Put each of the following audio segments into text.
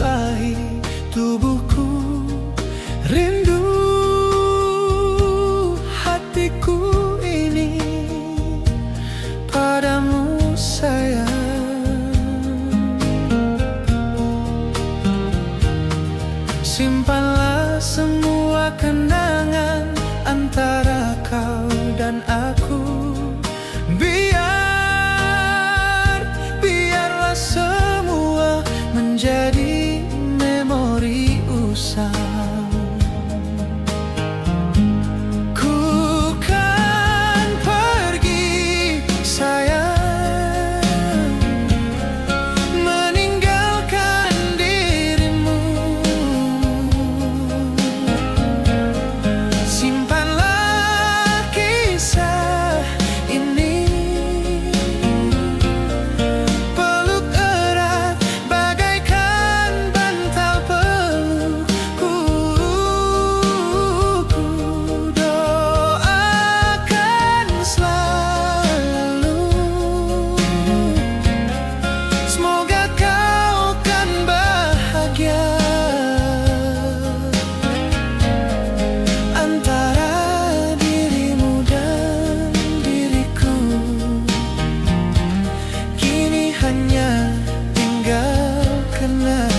membasahi tubuhku. Rindu hatiku ini padamu sayang. Simpanlah semua kenangan antara kau dan aku. Biarlah semua menjadi memori usang. Ku kan pergi sayang, meninggalkan dirimu. Simpanlah kisah ini, peluk erat bagaikan bantal pelukku. Ku doakan selalu, semoga kau kan bahagia. Antara dirimu dan diriku kini hanya tinggal kenangan.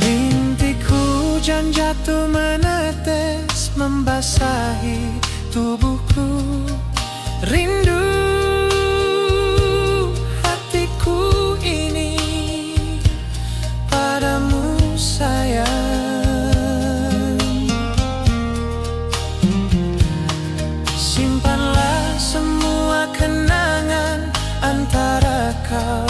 Rintik hujan jatuh menetes membasahi tubuhku. Rindu hatiku ini padamu sayang. Simpanlah semua kenangan antara kau